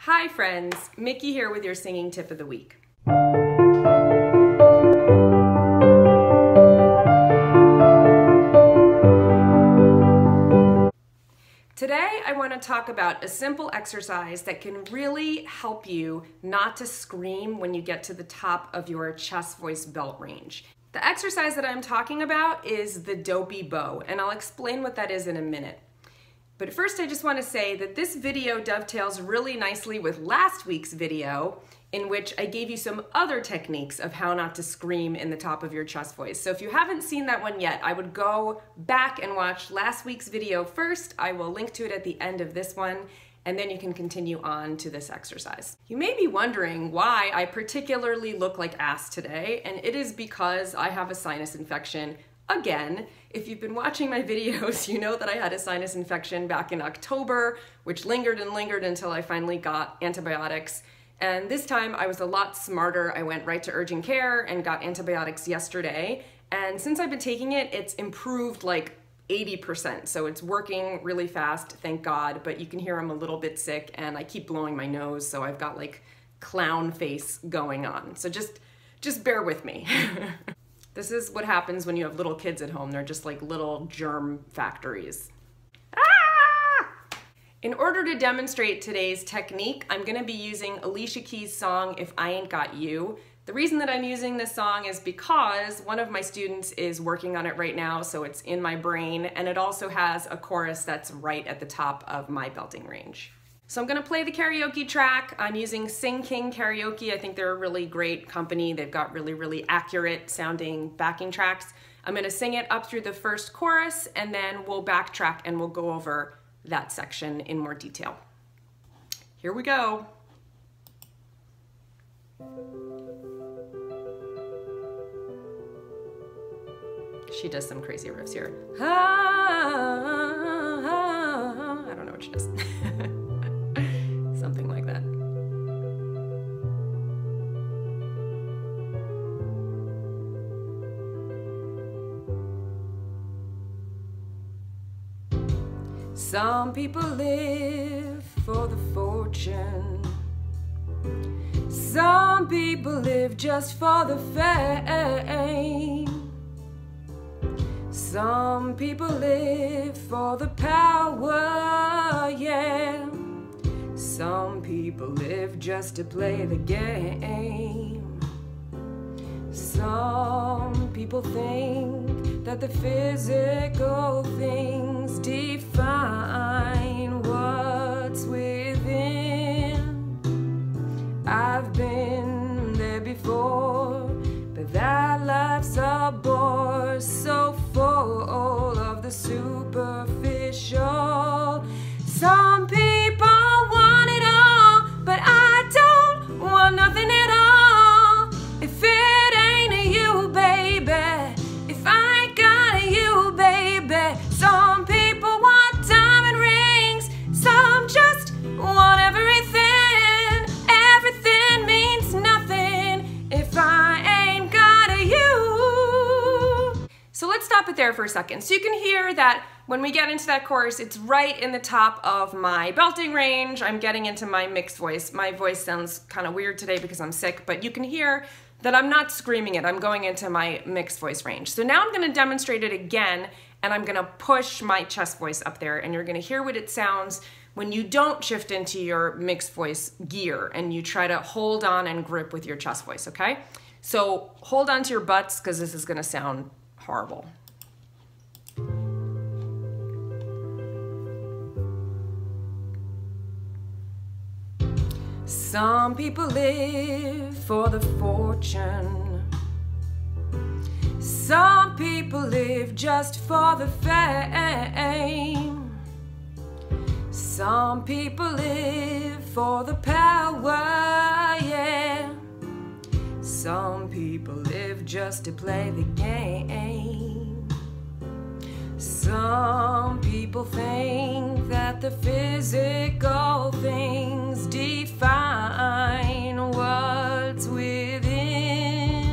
Hi friends, Miki here with your singing tip of the week. Today I want to talk about a simple exercise that can really help you not to scream when you get to the top of your chest voice belt range. The exercise that I'm talking about is the Dopey Bo, and I'll explain what that is in a minute. But first I just want to say that this video dovetails really nicely with last week's video in which I gave you some other techniques of how not to scream in the top of your chest voice. So if you haven't seen that one yet, I would go back and watch last week's video first. I will link to it at the end of this one, and then you can continue on to this exercise. You may be wondering why I particularly look like ass today, and it is because I have a sinus infection. Again, if you've been watching my videos, you know that I had a sinus infection back in October, which lingered and lingered until I finally got antibiotics. And this time I was a lot smarter. I went right to urgent care and got antibiotics yesterday. And since I've been taking it, it's improved like 80%. So it's working really fast, thank God, but you can hear I'm a little bit sick and I keep blowing my nose. So I've got like clown face going on. So just bear with me. This is what happens when you have little kids at home. They're just like little germ factories. Ah! In order to demonstrate today's technique, I'm gonna be using Alicia Keys' song, If I Ain't Got You. The reason that I'm using this song is because one of my students is working on it right now, so it's in my brain, and it also has a chorus that's right at the top of my belting range. So I'm gonna play the karaoke track. I'm using Sing King Karaoke. I think they're a really great company. They've got really accurate sounding backing tracks. I'm gonna sing it up through the first chorus, and then we'll backtrack and we'll go over that section in more detail. Here we go. She does some crazy riffs here. I don't know what she does. Something like that. Some people live for the fortune. Some people live just for the fame. Some people live for the power, yeah. Some people live just to play the game. Some people think that the physical things define what's within. I've been there before, but that life's a bore, so full of the superficial. Some people want it all, but I don't want nothing at all. If it ain't you, baby, if I ain't got you, baby. Some people want diamond rings, some just want everything. Everything means nothing if I ain't got you. So let's stop it there for a second. So you can hear that when we get into that chorus, it's right in the top of my belting range. I'm getting into my mixed voice. My voice sounds kind of weird today because I'm sick, but you can hear that I'm not screaming it. I'm going into my mixed voice range. So now I'm gonna demonstrate it again, and I'm gonna push my chest voice up there, and you're gonna hear what it sounds when you don't shift into your mixed voice gear and you try to hold on and grip with your chest voice, okay? So hold on to your butts because this is gonna sound horrible. Some people live for the fortune. Some people live just for the fame. Some people live for the power, yeah. Some people live just to play the game. Some people think that the physical things define what's within.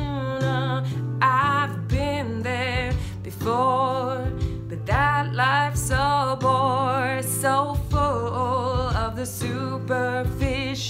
I've been there before, but that life's a bore, so full of the superficial.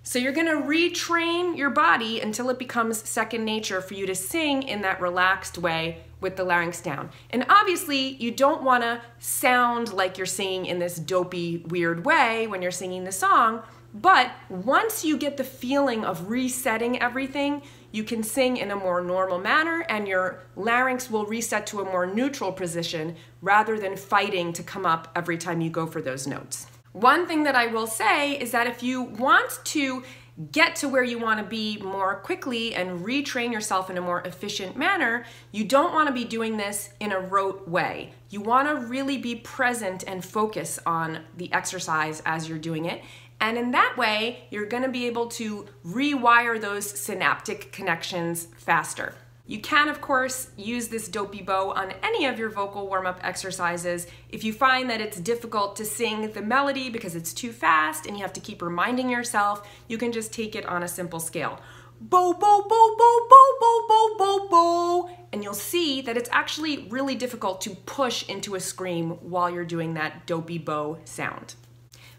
So you're gonna retrain your body until it becomes second nature for you to sing in that relaxed way with the larynx down. And obviously, you don't wanna sound like you're singing in this dopey, weird way when you're singing the song, but once you get the feeling of resetting everything, you can sing in a more normal manner and your larynx will reset to a more neutral position rather than fighting to come up every time you go for those notes. One thing that I will say is that if you want to get to where you want to be more quickly and retrain yourself in a more efficient manner, you don't want to be doing this in a rote way. You want to really be present and focus on the exercise as you're doing it. And in that way, you're going to be able to rewire those synaptic connections faster. You can, of course, use this Dopey Bo on any of your vocal warm-up exercises. If you find that it's difficult to sing the melody because it's too fast and you have to keep reminding yourself, you can just take it on a simple scale. Bo, bo, bo, bo, bo, bo, bo, bo, bo. And you'll see that it's actually really difficult to push into a scream while you're doing that Dopey Bo sound.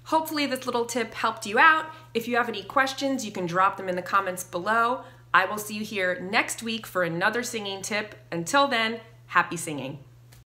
Hopefully this little tip helped you out. If you have any questions, you can drop them in the comments below. I will see you here next week for another singing tip. Until then, happy singing.